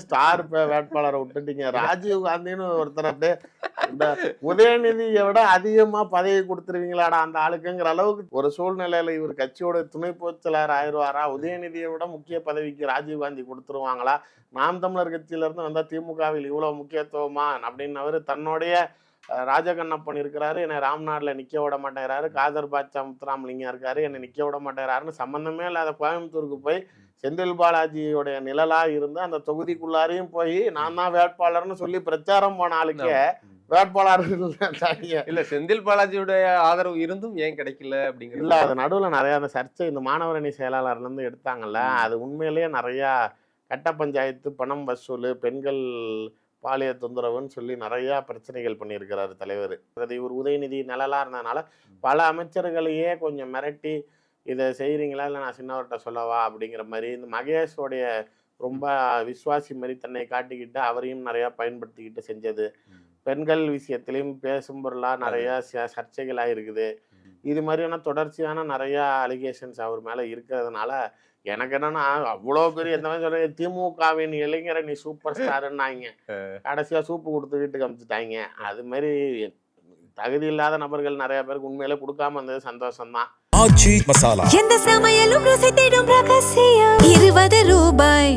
Star வேட்பாளரை விட்டுட்டீங்க. ராஜீவ் காந்தின்னு ஒருத்தர் அப்படியே இந்த உதயநிதியை விட அதிகமா பதவி கொடுத்துருவீங்களாடா அந்த ஆளுக்குங்கிற அளவுக்கு ஒரு சூழ்நிலையில இவர் கட்சியோட துணை பொதுச்செயலாளர் ஆயிடுவாரா? உதயநிதியை விட முக்கிய பதவிக்கு ராஜீவ் காந்தி கொடுத்துருவாங்களா? நாம் தமிழர் கட்சியில இருந்து வந்தா திமுகவில் இவ்வளவு முக்கியத்துவமா அப்படின்னு அவரு தன்னுடைய ராஜகண்ணப்பன் இருக்கிறாரு, என்னை ராம்நாட்ல நிக்க விட மாட்டேங்கிறாரு, காதர் பாட்சா முத்துராமலிங்கம் இருக்காரு, என்னை நிக்க விட மாட்டேங்கிறாருன்னு சம்பந்தமே இல்லாத கோயம்புத்தூருக்கு போய் செந்தில் பாலாஜியோடைய நிழலா இருந்து அந்த தொகுதிக்குள்ளாரையும் போய் நான் தான் வேட்பாளர்னு சொல்லி பிரச்சாரம் போன ஆளுக்கே வேட்பாளர்கள் இல்ல செந்தில் பாலாஜியுடைய ஆதரவு இருந்தும் ஏன் கிடைக்கல அப்படிங்கிறது இல்ல. அது நடுவில் நிறைய அந்த சர்ச்சை இந்த மாணவரணி செயலாளர்ல இருந்து எடுத்தாங்கல்ல, அது உண்மையிலேயே நிறைய கட்ட பஞ்சாயத்து, பணம் வசூல், பெண்கள் பாலிய தொந்தரவுன்னு சொல்லி நிறைய பிரச்சனைகள் பண்ணியிருக்கிறாரு தலைவர். இவர் உதயநிதி நிழலா இருந்ததுனால பல அமைச்சர்களையே கொஞ்சம் மிரட்டி இதை செய்கிறீங்களா இல்லை நான் சின்னவர்கிட்ட சொல்லவா அப்படிங்கிற மாதிரி இந்த மகேஷோடைய ரொம்ப விசுவாசி மாதிரி தன்னை காட்டிக்கிட்டு அவரையும் நிறையா பயன்படுத்திக்கிட்டு செஞ்சது. பெண்கள் விஷயத்திலையும் பேசும் பொருளாக நிறையா சர்ச்சைகளாக இருக்குது. இது மாதிரியான தொடர்ச்சியான நிறையா அலிகேஷன்ஸ் அவர் மேலே இருக்கிறதுனால எனக்கு என்னன்னா அவ்வளோ பெரிய எந்த மாதிரி சொல்ற திமுகவின் இளைஞரை நீ சூப்பர் ஸ்டாருன்னாங்க, கடைசியாக சூப்பு கொடுத்து வீட்டுக்கு அனுப்பிச்சிட்டாங்க. அது மாதிரி தகுதி இல்லாத நபர்கள் நிறைய பேருக்கு உண்மையிலே கொடுக்காம இருந்தது சந்தோஷம்தான். ஆச்சி மசாலா எந்த சமையலும் ருசி தேடும் ரகசியம் 20 ரூபாய்.